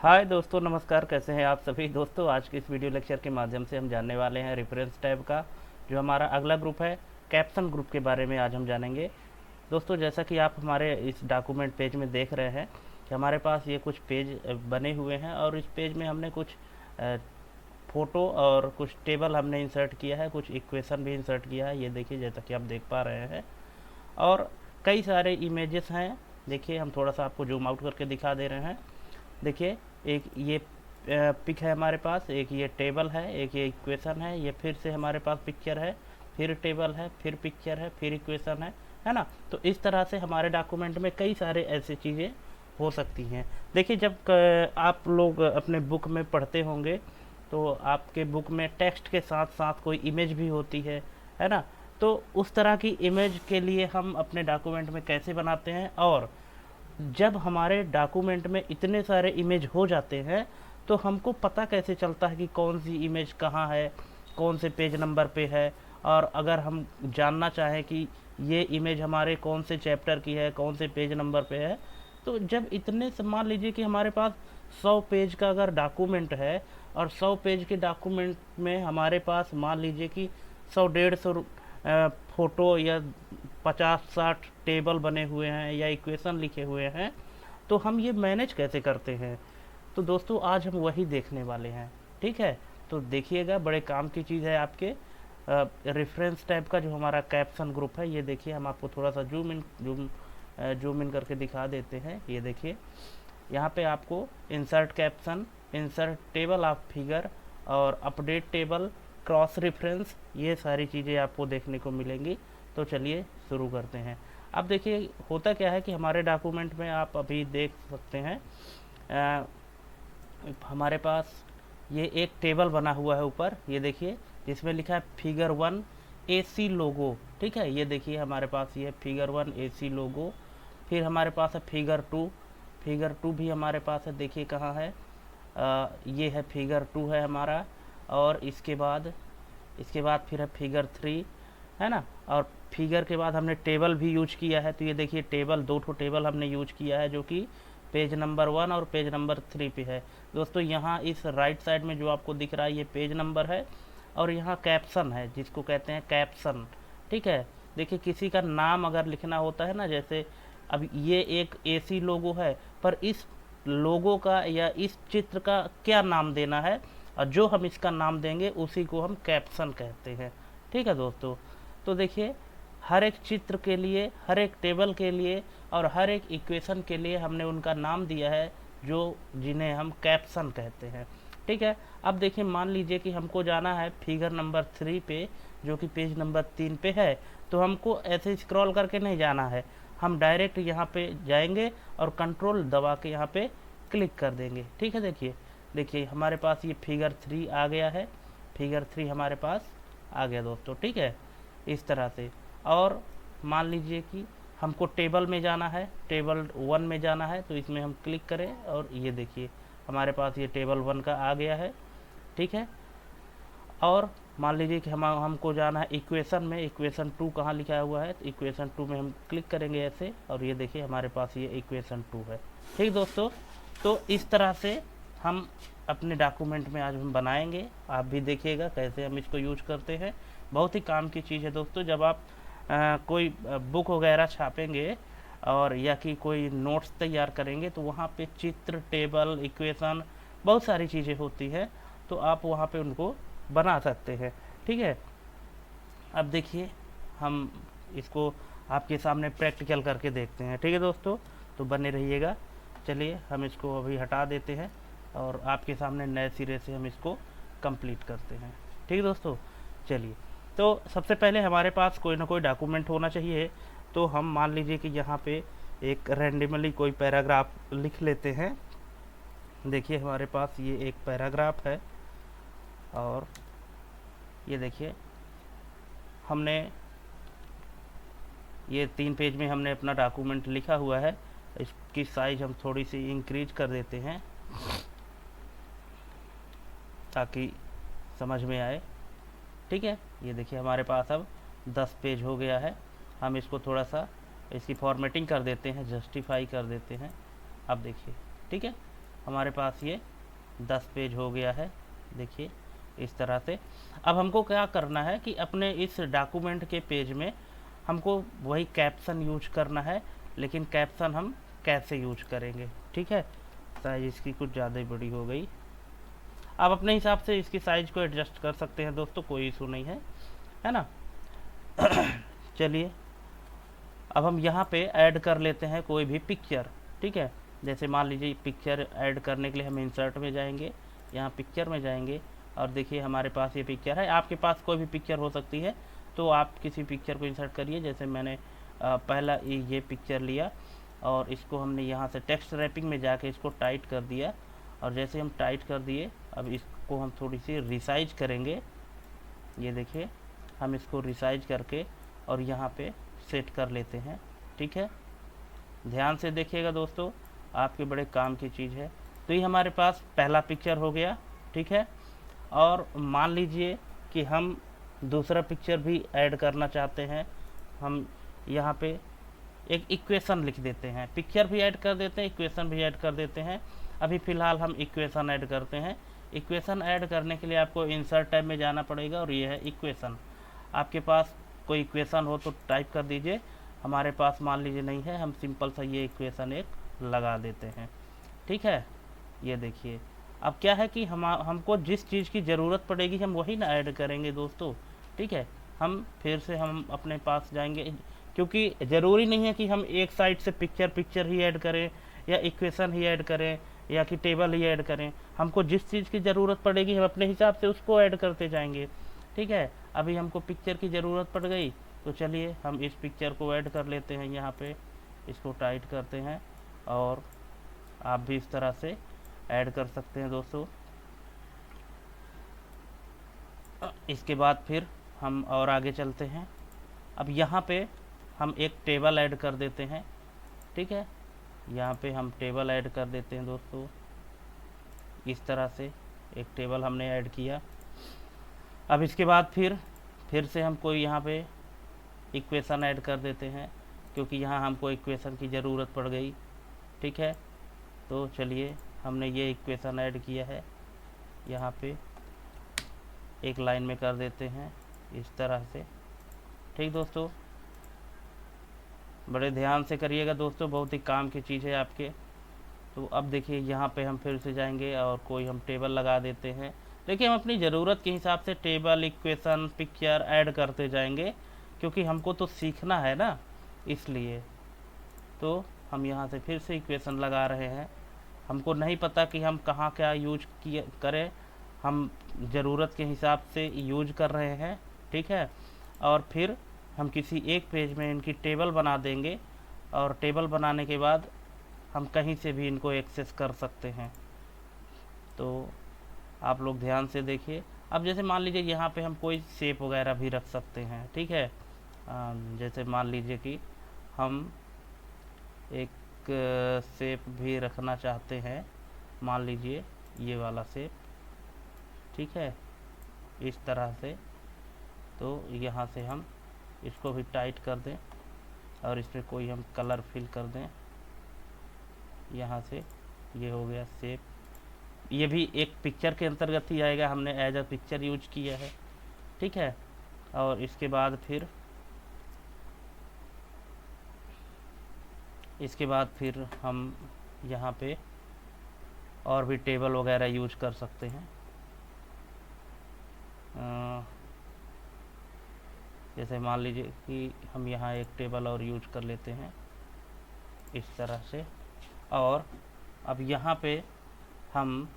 हाय दोस्तों, नमस्कार। कैसे हैं आप सभी दोस्तों। आज के इस वीडियो लेक्चर के माध्यम से हम जानने वाले हैं रेफरेंस टैब का जो हमारा अगला ग्रुप है, कैप्शन ग्रुप के बारे में आज हम जानेंगे। दोस्तों, जैसा कि आप हमारे इस डॉक्यूमेंट पेज में देख रहे हैं कि हमारे पास ये कुछ पेज बने हुए हैं और इस पेज में हमने कुछ फ़ोटो और कुछ टेबल हमने इंसर्ट किया है, कुछ इक्वेशन भी इंसर्ट किया है। ये देखिए, जैसा कि आप देख पा रहे हैं, और कई सारे इमेजेस हैं। देखिए, हम थोड़ा सा आपको जूम आउट करके दिखा दे रहे हैं। देखिए, एक ये पिक है हमारे पास, एक ये टेबल है, एक ये इक्वेशन है, ये फिर से हमारे पास पिक्चर है, फिर टेबल है, फिर पिक्चर है, फिर इक्वेशन है ना। तो इस तरह से हमारे डॉक्यूमेंट में कई सारे ऐसी चीज़ें हो सकती हैं। देखिए, जब आप लोग अपने बुक में पढ़ते होंगे तो आपके बुक में टेक्स्ट के साथ साथ कोई इमेज भी होती है ना। तो उस तरह की इमेज के लिए हम अपने डॉक्यूमेंट में कैसे बनाते हैं, और जब हमारे डॉक्यूमेंट में इतने सारे इमेज हो जाते हैं तो हमको पता कैसे चलता है कि कौन सी इमेज कहाँ है, कौन से पेज नंबर पे है। और अगर हम जानना चाहें कि ये इमेज हमारे कौन से चैप्टर की है, कौन से पेज नंबर पे है, तो जब इतने से मान लीजिए कि हमारे पास 100 पेज का अगर डॉक्यूमेंट है और 100 पेज के डॉक्यूमेंट में हमारे पास मान लीजिए कि 100-150 फ़ोटो या 50-60 टेबल बने हुए हैं या इक्वेशन लिखे हुए हैं, तो हम ये मैनेज कैसे करते हैं। तो दोस्तों, आज हम वही देखने वाले हैं। ठीक है, तो देखिएगा, बड़े काम की चीज़ है आपके रेफरेंस टाइप का जो हमारा कैप्शन ग्रुप है। ये देखिए, हम आपको थोड़ा सा जूम इन करके दिखा देते हैं। ये देखिए, यहाँ पे आपको insert caption, insert table of figure और अपडेट टेबल, क्रॉस रेफरेंस, ये सारी चीज़ें आपको देखने को मिलेंगी। तो चलिए शुरू करते हैं। अब देखिए, होता क्या है कि हमारे डॉक्यूमेंट में आप अभी देख सकते हैं हमारे पास ये एक टेबल बना हुआ है ऊपर। ये देखिए, जिसमें लिखा है फिगर 1 AC लोगो। ठीक है, ये देखिए, हमारे पास ये फिगर 1 AC लोगो। फिर हमारे पास है फिगर 2, फिगर 2 भी हमारे पास है। देखिए कहाँ है, ये है फिगर 2 है हमारा। और इसके बाद फिर है फिगर 3, है ना। और फिगर के बाद हमने टेबल भी यूज किया है। तो ये देखिए, टेबल, 2 टेबल हमने यूज किया है जो कि पेज नंबर 1 और पेज नंबर 3 पे है। दोस्तों, यहाँ इस राइट साइड में जो आपको दिख रहा है ये पेज नंबर है, और यहाँ कैप्शन है जिसको कहते हैं कैप्शन। ठीक है, देखिए, किसी का नाम अगर लिखना होता है ना, जैसे अब ये एक AC लोगो है, पर इस लोगो का या इस चित्र का क्या नाम देना है, और जो हम इसका नाम देंगे उसी को हम कैप्शन कहते हैं। ठीक है दोस्तों, तो देखिए, हर एक चित्र के लिए, हर एक टेबल के लिए और हर एक इक्वेशन के लिए हमने उनका नाम दिया है जो जिन्हें हम कैप्शन कहते हैं। ठीक है, अब देखिए, मान लीजिए कि हमको जाना है फिगर नंबर 3 पे जो कि पेज नंबर 3 पे है। तो हमको ऐसे स्क्रॉल करके नहीं जाना है, हम डायरेक्ट यहाँ पे जाएंगे और कंट्रोल दबा के यहाँ पे क्लिक कर देंगे। ठीक है, देखिए हमारे पास ये फिगर 3 आ गया है। फिगर 3 हमारे पास आ गया दोस्तों। ठीक है, इस तरह से। और मान लीजिए कि हमको टेबल में जाना है, टेबल 1 में जाना है, तो इसमें हम क्लिक करें और ये देखिए, हमारे पास ये टेबल 1 का आ गया है। ठीक है, और मान लीजिए कि हमको जाना है इक्वेशन में। इक्वेशन 2 कहाँ लिखा हुआ है, तो इक्वेशन 2 में हम क्लिक करेंगे ऐसे, और ये देखिए, हमारे पास ये इक्वेशन 2 है। ठीक दोस्तों, तो इस तरह से हम अपने डॉक्यूमेंट में आज हम बनाएंगे। आप भी देखिएगा कैसे हम इसको यूज करते हैं। बहुत ही काम की चीज़ है दोस्तों। जब आप कोई बुक वगैरह छापेंगे और या कि कोई नोट्स तैयार करेंगे, तो वहाँ पे चित्र, टेबल, इक्वेशन, बहुत सारी चीज़ें होती है, तो आप वहाँ पे उनको बना सकते हैं। ठीक है, अब देखिए, हम इसको आपके सामने प्रैक्टिकल करके देखते हैं। ठीक है दोस्तों, तो बने रहिएगा। चलिए, हम इसको अभी हटा देते हैं और आपके सामने नए सिरे से हम इसको कंप्लीट करते हैं। ठीक है दोस्तों, चलिए। तो सबसे पहले हमारे पास कोई ना कोई डॉक्यूमेंट होना चाहिए। तो हम मान लीजिए कि यहाँ पे एक रैंडमली कोई पैराग्राफ लिख लेते हैं। देखिए, हमारे पास ये एक पैराग्राफ है, और ये देखिए, हमने ये 3 पेज में हमने अपना डॉक्यूमेंट लिखा हुआ है। इसकी साइज हम थोड़ी सी इंक्रीज कर देते हैं ताकि समझ में आए। ठीक है, ये देखिए, हमारे पास अब 10 पेज हो गया है। हम इसको थोड़ा सा इसकी फॉर्मेटिंग कर देते हैं, जस्टिफाई कर देते हैं। अब देखिए, ठीक है, हमारे पास ये 10 पेज हो गया है, देखिए इस तरह से। अब हमको क्या करना है कि अपने इस डॉक्यूमेंट के पेज में हमको वही कैप्शन यूज करना है, लेकिन कैप्शन हम कैसे यूज करेंगे, ठीक है। साइज इसकी कुछ ज़्यादा ही बड़ी हो गई, आप अपने हिसाब से इसकी साइज को एडजस्ट कर सकते हैं दोस्तों, कोई इशू नहीं है ना। चलिए अब हम यहाँ पे ऐड कर लेते हैं कोई भी पिक्चर, ठीक है। जैसे मान लीजिए पिक्चर ऐड करने के लिए हम इंसर्ट में जाएंगे, यहाँ पिक्चर में जाएंगे और देखिए हमारे पास ये पिक्चर है। आपके पास कोई भी पिक्चर हो सकती है, तो आप किसी पिक्चर को इंसर्ट करिए। जैसे मैंने पहला ये पिक्चर लिया और इसको हमने यहाँ से टेक्स्ट रैपिंग में जाके इसको टाइट कर दिया, और जैसे हम टाइट कर दिए अब इसको हम थोड़ी सी रिसाइज करेंगे। ये देखिए हम इसको रिसाइज करके और यहाँ पे सेट कर लेते हैं, ठीक है। ध्यान से देखिएगा दोस्तों, आपके बड़े काम की चीज़ है। तो ये हमारे पास पहला पिक्चर हो गया, ठीक है। और मान लीजिए कि हम दूसरा पिक्चर भी ऐड करना चाहते हैं, हम यहाँ पे एक इक्वेशन लिख देते हैं, पिक्चर भी ऐड कर देते हैं, इक्वेशन भी ऐड कर देते हैं। अभी फ़िलहाल हम इक्वेशन ऐड करते हैं। इक्वेशन ऐड करने के लिए आपको इंसर्ट टैब में जाना पड़ेगा और ये है इक्वेशन। आपके पास कोई इक्वेशन हो तो टाइप कर दीजिए, हमारे पास मान लीजिए नहीं है, हम सिंपल सा ये इक्वेशन एक लगा देते हैं, ठीक है। ये देखिए अब क्या है कि हमको जिस चीज़ की ज़रूरत पड़ेगी हम वही ना ऐड करेंगे दोस्तों, ठीक है। हम फिर से हम अपने पास जाएंगे, क्योंकि ज़रूरी नहीं है कि हम एक साइड से पिक्चर ही ऐड करें या इक्वेशन ही ऐड करें या कि टेबल ही ऐड करें। हमको जिस चीज़ की ज़रूरत पड़ेगी हम अपने हिसाब से उसको ऐड करते जाएंगे, ठीक है। अभी हमको पिक्चर की ज़रूरत पड़ गई तो चलिए हम इस पिक्चर को ऐड कर लेते हैं, यहाँ पे इसको टाइट करते हैं और आप भी इस तरह से ऐड कर सकते हैं दोस्तों। इसके बाद फिर हम और आगे चलते हैं। अब यहाँ पे हम एक टेबल ऐड कर देते हैं, ठीक है। यहाँ पे हम टेबल ऐड कर देते हैं दोस्तों, इस तरह से एक टेबल हमने ऐड किया। अब इसके बाद फिर से हम कोई यहाँ पे इक्वेशन ऐड कर देते हैं, क्योंकि यहाँ हमको इक्वेशन की ज़रूरत पड़ गई, ठीक है। तो चलिए हमने ये इक्वेशन ऐड किया है, यहाँ पे एक लाइन में कर देते हैं इस तरह से, ठीक दोस्तों। बड़े ध्यान से करिएगा दोस्तों, बहुत ही काम की चीज़ है आपके। तो अब देखिए यहाँ पे हम फिर से जाएंगे और कोई हम टेबल लगा देते हैं। देखिए हम अपनी ज़रूरत के हिसाब से टेबल, इक्वेशन, पिक्चर ऐड करते जाएंगे, क्योंकि हमको तो सीखना है ना, इसलिए। तो हम यहाँ से फिर से इक्वेशन लगा रहे हैं। हमको नहीं पता कि हम कहाँ क्या यूज करें, हम ज़रूरत के हिसाब से यूज कर रहे हैं, ठीक है। और फिर हम किसी एक पेज में इनकी टेबल बना देंगे, और टेबल बनाने के बाद हम कहीं से भी इनको एक्सेस कर सकते हैं। तो आप लोग ध्यान से देखिए। अब जैसे मान लीजिए यहाँ पे हम कोई शेप वगैरह भी रख सकते हैं, ठीक है। जैसे मान लीजिए कि हम एक शेप भी रखना चाहते हैं, मान लीजिए ये वाला शेप, ठीक है, इस तरह से। तो यहाँ से हम इसको भी टाइट कर दें और इसमें कोई हम कलर फिल कर दें, यहाँ से ये हो गया शेप। ये भी एक पिक्चर के अंतर्गत ही आएगा, हमने एज अ पिक्चर यूज किया है, ठीक है। और इसके बाद फिर हम यहाँ पे और भी टेबल वगैरह यूज कर सकते हैं। जैसे मान लीजिए कि हम यहाँ एक टेबल और यूज कर लेते हैं इस तरह से। और अब यहाँ पे हम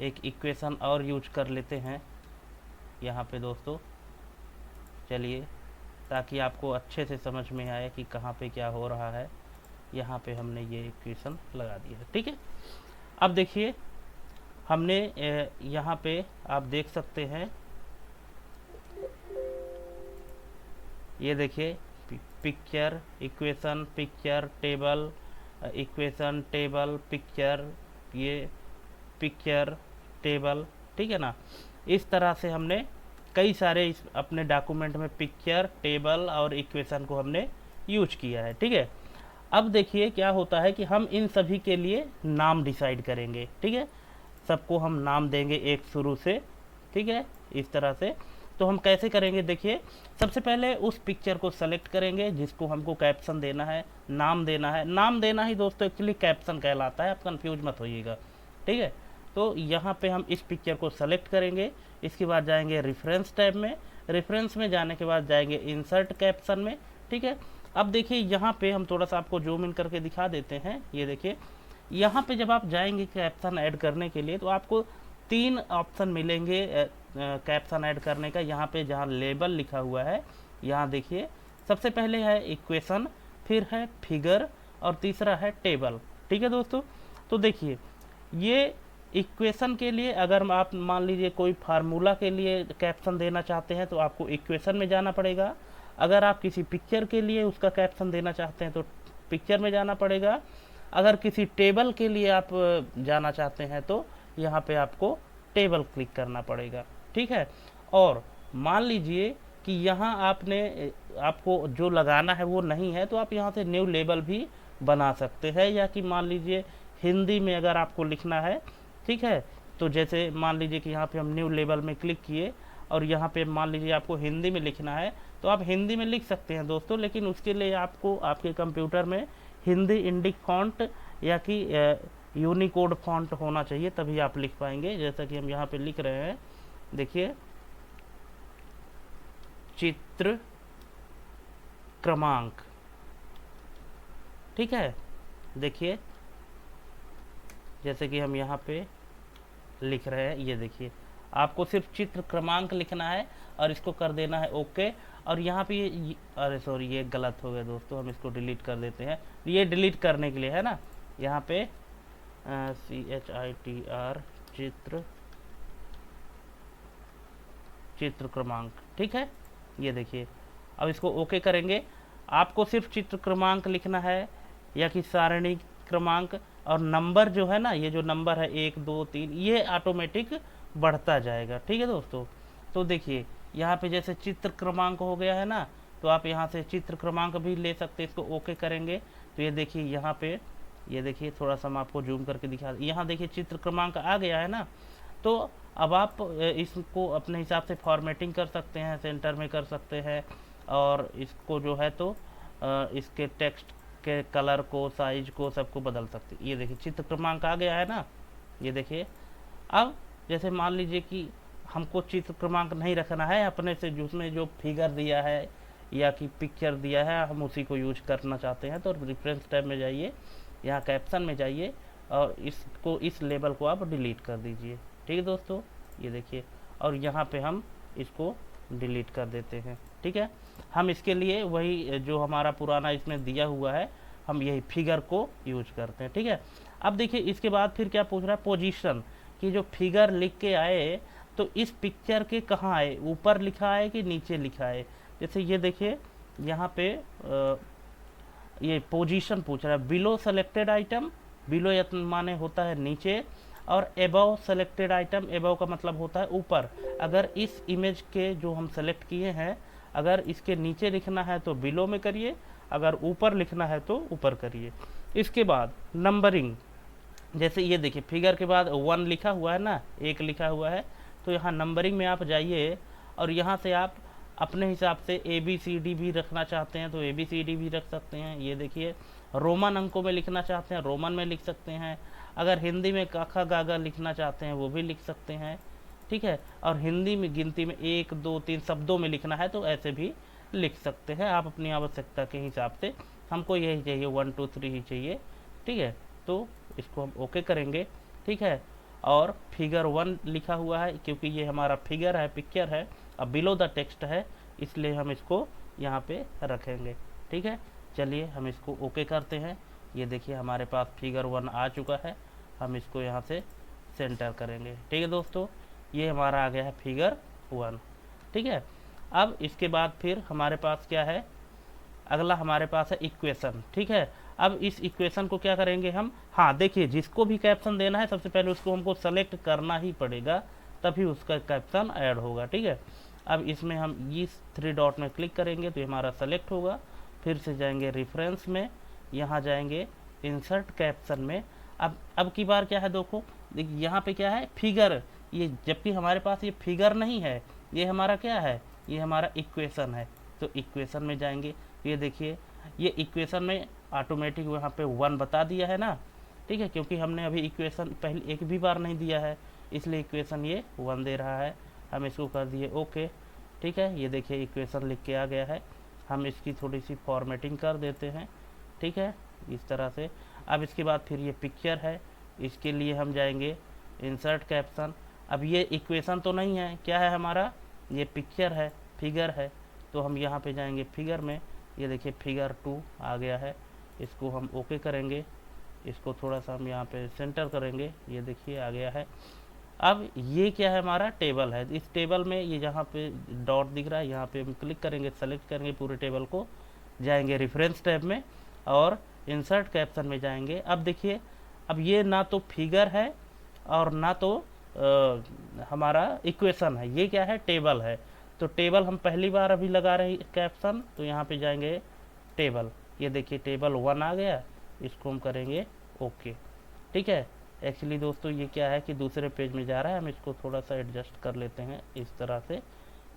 एक इक्वेशन और यूज कर लेते हैं यहाँ पे दोस्तों, चलिए, ताकि आपको अच्छे से समझ में आए कि कहाँ पे क्या हो रहा है। यहाँ पे हमने ये इक्वेशन लगा दी है, ठीक है। अब देखिए हमने यहाँ पे आप देख सकते हैं, ये देखिए picture, equation, picture, table, equation, table, picture, ये पिक्चर, टेबल, ठीक है ना। इस तरह से हमने कई सारे इस अपने डॉक्यूमेंट में पिक्चर, टेबल और इक्वेशन को हमने यूज किया है, ठीक है। अब देखिए क्या होता है कि हम इन सभी के लिए नाम डिसाइड करेंगे, ठीक है। सबको हम नाम देंगे एक शुरू से, ठीक है, इस तरह से। तो हम कैसे करेंगे, देखिए सबसे पहले उस पिक्चर को सेलेक्ट करेंगे जिसको हमको कैप्शन देना है, नाम देना है। नाम देना ही दोस्तों एक्चुअली कैप्शन कहलाता है, आप कंफ्यूज मत होइएगा, ठीक है। तो यहाँ पे हम इस पिक्चर को सेलेक्ट करेंगे, इसके बाद जाएंगे रेफरेंस टैब में, रेफरेंस में जाने के बाद जाएंगे इंसर्ट कैप्शन में, ठीक है। अब देखिए यहाँ पे हम थोड़ा सा आपको जूम इन करके दिखा देते हैं। ये देखिए यहाँ पे जब आप जाएंगे कैप्शन ऐड करने के लिए तो आपको 3 ऑप्शन मिलेंगे कैप्शन ऐड करने का। यहाँ पे जहाँ लेबल लिखा हुआ है, यहाँ देखिए सबसे पहले है इक्वेशन, फिर है फिगर और तीसरा है टेबल, ठीक है दोस्तों। तो देखिए ये इक्वेशन के लिए अगर आप मान लीजिए कोई फार्मूला के लिए कैप्शन देना चाहते हैं तो आपको इक्वेशन में जाना पड़ेगा। अगर आप किसी पिक्चर के लिए उसका कैप्शन देना चाहते हैं तो पिक्चर में जाना पड़ेगा। अगर किसी टेबल के लिए आप जाना चाहते हैं तो यहाँ पे आपको टेबल क्लिक करना पड़ेगा, ठीक है। और मान लीजिए कि यहाँ आपको जो लगाना है वो नहीं है तो आप यहाँ से न्यू लेबल भी बना सकते हैं, या कि मान लीजिए हिंदी में अगर आपको लिखना है, ठीक है। तो जैसे मान लीजिए कि यहाँ पे हम न्यू लेबल में क्लिक किए और यहाँ पे मान लीजिए आपको हिंदी में लिखना है तो आप हिंदी में लिख सकते हैं दोस्तों, लेकिन उसके लिए आपको आपके कंप्यूटर में हिंदी इंडिक फॉन्ट या कि यूनिकोड फॉन्ट होना चाहिए, तभी आप लिख पाएंगे। जैसा कि हम यहाँ पे लिख रहे हैं, देखिए चित्र क्रमांक, ठीक है। देखिए जैसे कि हम यहाँ पे लिख रहे हैं, ये देखिए आपको सिर्फ चित्र क्रमांक लिखना है और इसको कर देना है ओके। और यहाँ पे अरे सॉरी ये गलत हो गया दोस्तों, हम इसको डिलीट कर देते हैं। ये डिलीट करने के लिए है ना, यहाँ पे CHITR चित्र क्रमांक, ठीक है। ये देखिए अब इसको ओके करेंगे। आपको सिर्फ चित्र क्रमांक लिखना है या कि सारणी क्रमांक, और नंबर जो है ना, ये जो नंबर है 1 2 3 ये ऑटोमेटिक बढ़ता जाएगा, ठीक है दोस्तों। तो देखिए यहाँ पे जैसे चित्र क्रमांक हो गया है ना, तो आप यहाँ से चित्र क्रमांक भी ले सकते हैं। इसको ओके करेंगे तो ये देखिए यहाँ पे, ये देखिए थोड़ा सा मैं आपको जूम करके दिखा, यहाँ देखिए चित्र क्रमांक आ गया है ना। तो अब आप इसको अपने हिसाब से फॉर्मेटिंग कर सकते हैं, सेंटर में कर सकते हैं, और इसको जो है तो इसके टेक्स्ट के कलर को, साइज को, सबको बदल सकते हैं। ये देखिए चित्र क्रमांक आ गया है ना, ये देखिए। अब जैसे मान लीजिए कि हमको चित्र क्रमांक नहीं रखना है, अपने से जिसमें जो फिगर दिया है या कि पिक्चर दिया है हम उसी को यूज करना चाहते हैं, तो रेफरेंस टैब में जाइए, यहाँ कैप्शन में जाइए और इस लेबल को आप डिलीट कर दीजिए, ठीक है दोस्तों। ये देखिए और यहाँ पे हम इसको डिलीट कर देते हैं, ठीक है। हम इसके लिए वही जो हमारा पुराना इसमें दिया हुआ है, हम यही फिगर को यूज करते हैं, ठीक है। अब देखिए इसके बाद फिर क्या पूछ रहा है, पोजीशन, कि जो फिगर लिख के आए तो इस पिक्चर के कहाँ आए, ऊपर लिखा है कि नीचे लिखा है। जैसे ये देखिए यहाँ पे ये पोजीशन पूछ रहा है। बिलो सेलेक्टेड आइटम, बिलो माने होता है नीचे, और एबव सेलेक्टेड आइटम, एबव का मतलब होता है ऊपर। अगर इस इमेज के जो हम सेलेक्ट किए हैं अगर इसके नीचे लिखना है तो बिलो में करिए, अगर ऊपर लिखना है तो ऊपर करिए। इसके बाद नंबरिंग, जैसे ये देखिए फिगर के बाद 1 लिखा हुआ है ना, 1 लिखा हुआ है, तो यहाँ नंबरिंग में आप जाइए और यहाँ से आप अपने हिसाब से ABCD भी रखना चाहते हैं तो ABCD भी रख सकते हैं। ये देखिए रोमन अंकों में लिखना चाहते हैं रोमन में लिख सकते हैं, अगर हिंदी में काखा गागा लिखना चाहते हैं वो भी लिख सकते हैं, ठीक है। और हिंदी में गिनती में 1 2 3 शब्दों में लिखना है तो ऐसे भी लिख सकते हैं आप अपनी आवश्यकता के हिसाब से। हमको यही चाहिए 1 2 3 ही चाहिए, ठीक है। तो इसको हम ओके करेंगे, ठीक है। और फिगर 1 लिखा हुआ है क्योंकि ये हमारा फिगर है, पिक्चर है, अब बिलो द टेक्स्ट है, इसलिए हम इसको यहाँ पे रखेंगे, ठीक है। चलिए हम इसको ओके करते हैं। ये देखिए हमारे पास फिगर 1 आ चुका है, हम इसको यहाँ से सेंटर करेंगे, ठीक है दोस्तों। ये हमारा आ गया है फिगर 1, ठीक है। अब इसके बाद फिर हमारे पास क्या है, अगला हमारे पास है इक्वेशन, ठीक है। अब इस इक्वेशन को क्या करेंगे हम, हाँ देखिए जिसको भी कैप्शन देना है सबसे पहले उसको हमको सेलेक्ट करना ही पड़ेगा, तभी उसका कैप्शन ऐड होगा, ठीक है। अब इसमें हम इस 3 डॉट में क्लिक करेंगे तो हमारा सेलेक्ट होगा, फिर से जाएंगे रेफरेंस में, यहाँ जाएंगे इंसर्ट कैप्शन में। अब की बार क्या है, देखो देखिए यहाँ पे क्या है, फिगर, ये जबकि हमारे पास ये फिगर नहीं है, ये हमारा क्या है, ये हमारा इक्वेशन है। तो इक्वेशन में जाएंगे, ये देखिए ये इक्वेशन में ऑटोमेटिक वहाँ पे 1 बता दिया है ना, ठीक है, क्योंकि हमने अभी इक्वेशन पहले एक भी बार नहीं दिया है, इसलिए इक्वेशन ये 1 दे रहा है। हम इसको कर दिए ओके, ठीक है। ये देखिए इक्वेशन लिख के आ गया है। हम इसकी थोड़ी सी फॉर्मेटिंग कर देते हैं, ठीक है, इस तरह से। अब इसके बाद फिर ये पिक्चर है, इसके लिए हम जाएंगे इंसर्ट कैप्शन। अब ये इक्वेशन तो नहीं है, क्या है हमारा, ये पिक्चर है, फिगर है। तो हम यहाँ पे जाएंगे फिगर में, ये देखिए फिगर 2 आ गया है। इसको हम ओके करेंगे, इसको थोड़ा सा हम यहाँ पे सेंटर करेंगे, ये देखिए आ गया है। अब ये क्या है, हमारा टेबल है। इस टेबल में ये जहाँ पे डॉट दिख रहा है, यहाँ पे हम क्लिक करेंगे, सेलेक्ट करेंगे पूरे टेबल को, जाएंगे रेफरेंस टैब में और इंसर्ट कैप्शन में जाएंगे। अब देखिए, अब ये ना तो फिगर है और ना तो हमारा इक्वेशन है, ये क्या है, टेबल है। तो टेबल हम पहली बार अभी लगा रहे हैं कैप्शन, तो यहाँ पे जाएंगे टेबल, ये देखिए टेबल 1 आ गया, इसको हम करेंगे ओके, ठीक है। एक्चुअली दोस्तों ये क्या है कि दूसरे पेज में जा रहा है, हम इसको थोड़ा सा एडजस्ट कर लेते हैं इस तरह से।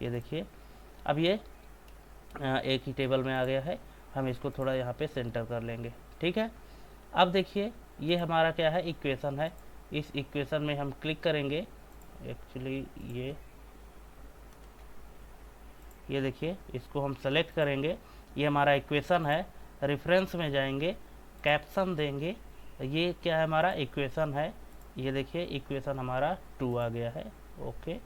ये देखिए अब ये एक ही टेबल में आ गया है, हम इसको थोड़ा यहाँ पे सेंटर कर लेंगे, ठीक है। अब देखिए ये हमारा क्या है, इक्वेशन है। इस इक्वेशन में हम क्लिक करेंगे, एक्चुअली ये देखिए इसको हम सेलेक्ट करेंगे, ये हमारा इक्वेशन है। रेफरेंस में जाएंगे, कैप्शन देंगे, ये क्या है, हमारा इक्वेशन है। ये देखिए इक्वेशन हमारा 2 आ गया है, ओके।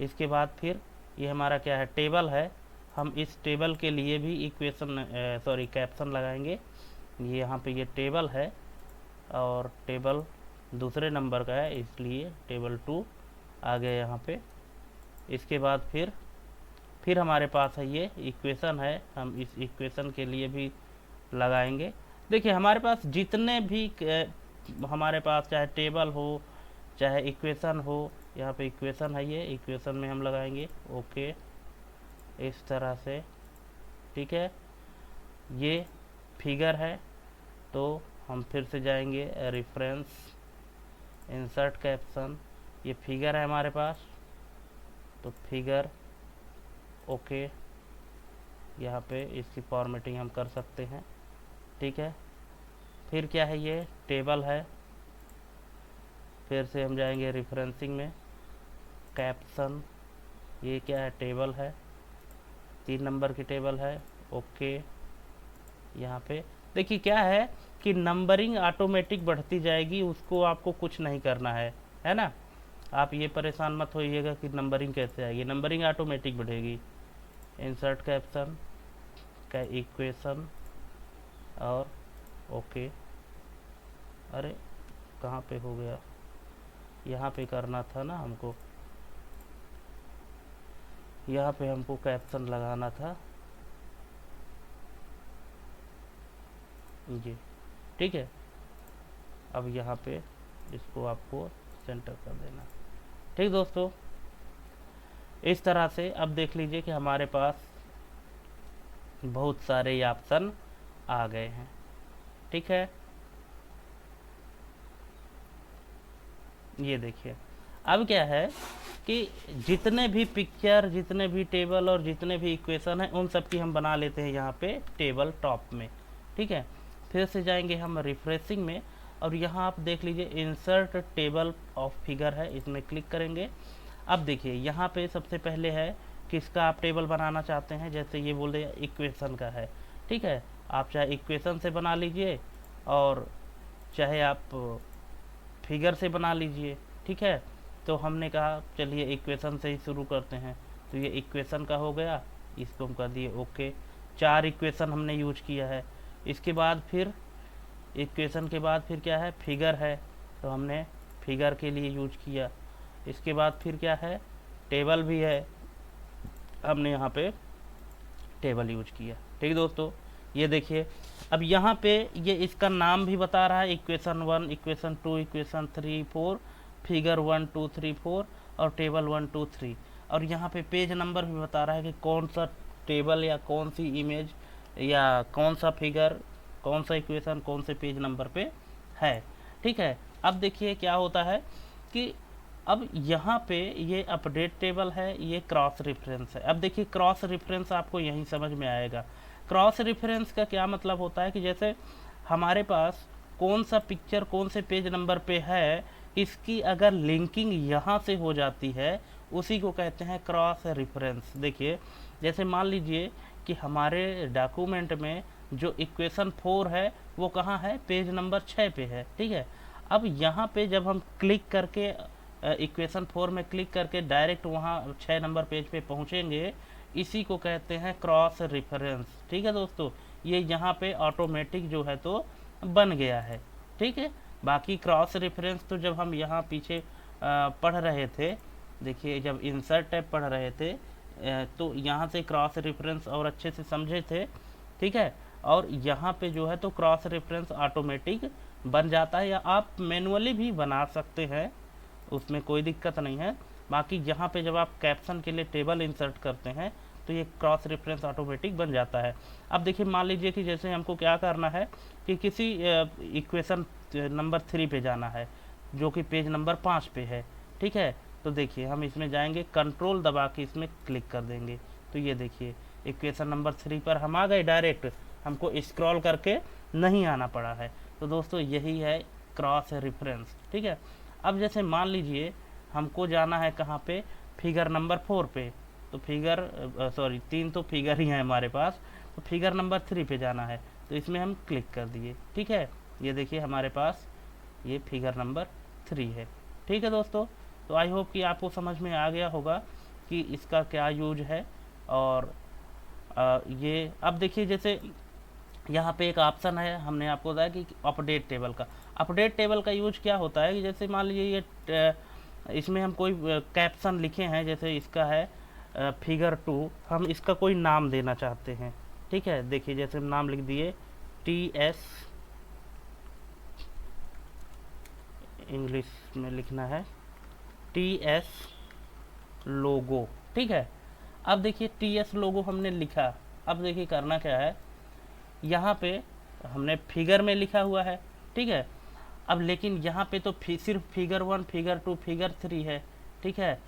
इसके बाद फिर ये हमारा क्या है, टेबल है। हम इस टेबल के लिए भी इक्वेशन सॉरी कैप्शन लगाएंगे। ये यहाँ पे ये टेबल है और टेबल दूसरे नंबर का है, इसलिए टेबल 2 आ गया यहाँ पे। इसके बाद फिर हमारे पास है ये इक्वेशन है, हम इस इक्वेशन के लिए भी लगाएंगे। देखिए हमारे पास जितने भी हमारे पास चाहे टेबल हो चाहे इक्वेशन हो, यहाँ पे इक्वेशन है, ये इक्वेशन में हम लगाएंगे ओके, इस तरह से, ठीक है। ये फिगर है, तो हम फिर से जाएंगे रेफरेंस, इंसर्ट कैप्शन, ये फिगर है हमारे पास, तो फिगर ओके, यहाँ पे इसकी फॉर्मेटिंग हम कर सकते हैं, ठीक है। फिर क्या है, ये टेबल है, फिर से हम जाएंगे रेफरेंसिंग में, कैप्शन, ये क्या है, टेबल है, 3 नंबर की टेबल है, ओके। यहाँ पे देखिए क्या है कि नंबरिंग ऑटोमेटिक बढ़ती जाएगी, उसको आपको कुछ नहीं करना है ना। आप ये परेशान मत होइएगा कि नंबरिंग कैसे आएगी, नंबरिंग ऑटोमेटिक बढ़ेगी। इंसर्ट कैप्शन का इक्वेशन और ओके, अरे कहाँ पे हो गया, यहाँ पे करना था ना हमको, यहाँ पे हमको कैप्शन लगाना था, जी ठीक है। अब यहाँ पे इसको आपको सेंटर कर देना, ठीक दोस्तों। इस तरह से अब देख लीजिए कि हमारे पास बहुत सारे ऑप्शन आ गए हैं, ठीक है। ये देखिए अब क्या है कि जितने भी पिक्चर, जितने भी टेबल और जितने भी इक्वेशन हैं, उन सब की हम बना लेते हैं यहाँ पे टेबल टॉप में, ठीक है। फिर से जाएंगे हम रिफ्रेशिंग में और यहाँ आप देख लीजिए इंसर्ट टेबल ऑफ फिगर है, इसमें क्लिक करेंगे। अब देखिए यहाँ पे सबसे पहले है किसका आप टेबल बनाना चाहते हैं, जैसे ये बोले इक्वेशन का है, ठीक है। आप चाहे इक्वेशन से बना लीजिए और चाहे आप फिगर से बना लीजिए, ठीक है। तो हमने कहा चलिए इक्वेशन से ही शुरू करते हैं, तो ये इक्वेशन का हो गया, इसको हम कर दिए ओके। 4 इक्वेशन हमने यूज किया है। इसके बाद फिर इक्वेशन के बाद फिर क्या है, फिगर है, तो हमने फिगर के लिए यूज किया। इसके बाद फिर क्या है, टेबल भी है, हमने यहाँ पे टेबल यूज किया, ठीक दोस्तों। ये देखिए अब यहाँ पे ये इसका नाम भी बता रहा है, इक्वेशन 1, इक्वेशन 2, इक्वेशन 3, 4, फिगर 1, 2, 3, 4 और टेबल 1, 2, 3। और यहाँ पे पेज नंबर भी बता रहा है कि कौन सा टेबल या कौन सी इमेज या कौन सा फिगर कौन सा इक्वेशन कौन से पेज नंबर पे है। ठीक है, अब देखिए क्या होता है कि अब यहाँ पे ये अपडेट टेबल है, ये क्रॉस रेफरेंस है। अब देखिए क्रॉस रेफरेंस आपको यहीं समझ में आएगा। क्रॉस रेफरेंस का क्या मतलब होता है कि जैसे हमारे पास कौन सा पिक्चर कौन से पेज नंबर पे है, इसकी अगर लिंकिंग यहाँ से हो जाती है, उसी को कहते हैं क्रॉस रेफरेंस। देखिए जैसे मान लीजिए कि हमारे डॉक्यूमेंट में जो इक्वेशन 4 है वो कहाँ है, पेज नंबर 6 पे है। ठीक है, अब यहाँ पे जब हम क्लिक करके इक्वेशन 4 में क्लिक करके डायरेक्ट वहाँ 6 नंबर पेज पे पहुँचेंगे, इसी को कहते हैं क्रॉस रेफरेंस। ठीक है दोस्तों, ये यहाँ पे ऑटोमेटिक जो है तो बन गया है। ठीक है, बाकी क्रॉस रेफरेंस तो जब हम यहाँ पीछे पढ़ रहे थे, देखिए जब इंसर्ट टैब पढ़ रहे थे तो यहाँ से क्रॉस रेफरेंस और अच्छे से समझे थे। ठीक है, और यहाँ पे जो है तो क्रॉस रेफरेंस ऑटोमेटिक बन जाता है, या आप मैनुअली भी बना सकते हैं, उसमें कोई दिक्कत नहीं है। बाकी यहाँ पे जब आप कैप्शन के लिए टेबल इंसर्ट करते हैं तो ये क्रॉस रेफरेंस ऑटोमेटिक बन जाता है। अब देखिए मान लीजिए कि जैसे हमको क्या करना है कि किसी इक्वेशन नंबर 3 पे जाना है जो कि पेज नंबर 5 पे है। ठीक है, तो देखिए हम इसमें जाएंगे, कंट्रोल दबा के इसमें क्लिक कर देंगे, तो ये देखिए इक्वेशन नंबर 3 पर हम आ गए, डायरेक्ट हमको स्क्रॉल करके नहीं आना पड़ा है। तो दोस्तों यही है क्रॉस रेफरेंस। ठीक है, अब जैसे मान लीजिए हमको जाना है कहाँ पे, फिगर नंबर 4 पे, तो फिगर 3 तो फिगर ही है हमारे पास, तो फिगर नंबर 3 पे जाना है, तो इसमें हम क्लिक कर दिए। ठीक है, ये देखिए हमारे पास ये फिगर नंबर 3 है। ठीक है दोस्तों, तो आई होप कि आपको समझ में आ गया होगा कि इसका क्या यूज है। और ये अब देखिए जैसे यहाँ पे एक ऑप्शन है, हमने आपको बताया कि अपडेट टेबल का। अपडेट टेबल का यूज क्या होता है कि जैसे मान लीजिए ये इसमें हम कोई कैप्शन लिखे हैं, जैसे इसका है फिगर 2, हम इसका कोई नाम देना चाहते हैं। ठीक है, देखिए जैसे हम नाम लिख दिए TS, इंग्लिश में लिखना है TS लोगो। ठीक है, अब देखिए TS लोगो हमने लिखा। अब देखिए करना क्या है, यहाँ पे हमने फिगर में लिखा हुआ है। ठीक है, अब लेकिन यहाँ पे तो सिर्फ फिगर 1, फिगर 2, फिगर 3 है। ठीक है,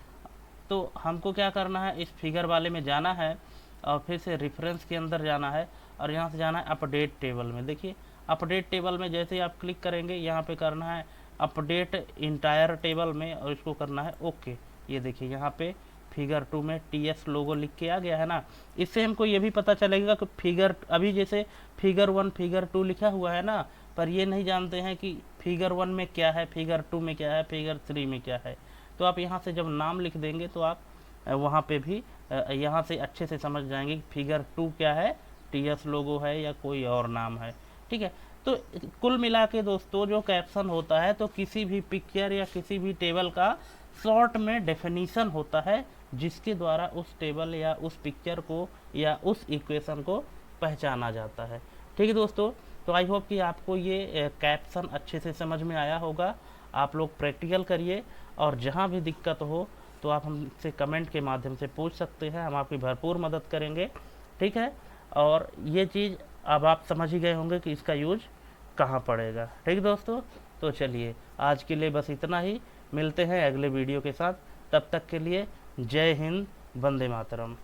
तो हमको क्या करना है, इस फिगर वाले में जाना है और फिर से रेफरेंस के अंदर जाना है और यहाँ से जाना है अपडेट टेबल में। देखिए अपडेट टेबल में जैसे ही आप क्लिक करेंगे, यहाँ पे करना है अपडेट इंटायर टेबल में और इसको करना है ओके। ये देखिए यहाँ पे फिगर 2 में TS लोगो लिख के आ गया है ना। इससे हमको ये भी पता चलेगा कि फिगर, अभी जैसे फिगर 1 फिगर 2 लिखा हुआ है ना, पर ये नहीं जानते हैं कि फिगर 1 में क्या है, फिगर 2 में क्या है, फिगर 3 में क्या है। तो आप यहाँ से जब नाम लिख देंगे तो आप वहाँ पे भी यहाँ से अच्छे से समझ जाएंगे कि फिगर 2 क्या है, TS लोगो है या कोई और नाम है। ठीक है, तो कुल मिला के दोस्तों जो कैप्शन होता है तो किसी भी पिक्चर या किसी भी टेबल का शॉर्ट में डेफिनीशन होता है, जिसके द्वारा उस टेबल या उस पिक्चर को या उस इक्वेशन को पहचाना जाता है। ठीक है दोस्तों, तो आई होप कि आपको ये कैप्शन अच्छे से समझ में आया होगा। आप लोग प्रैक्टिकल करिए और जहाँ भी दिक्कत हो तो आप हमसे कमेंट के माध्यम से पूछ सकते हैं, हम आपकी भरपूर मदद करेंगे। ठीक है, और ये चीज़ अब आप समझ ही गए होंगे कि इसका यूज कहाँ पड़ेगा। ठीक दोस्तों, तो चलिए आज के लिए बस इतना ही, मिलते हैं अगले वीडियो के साथ। तब तक के लिए जय हिंद, वंदे मातरम।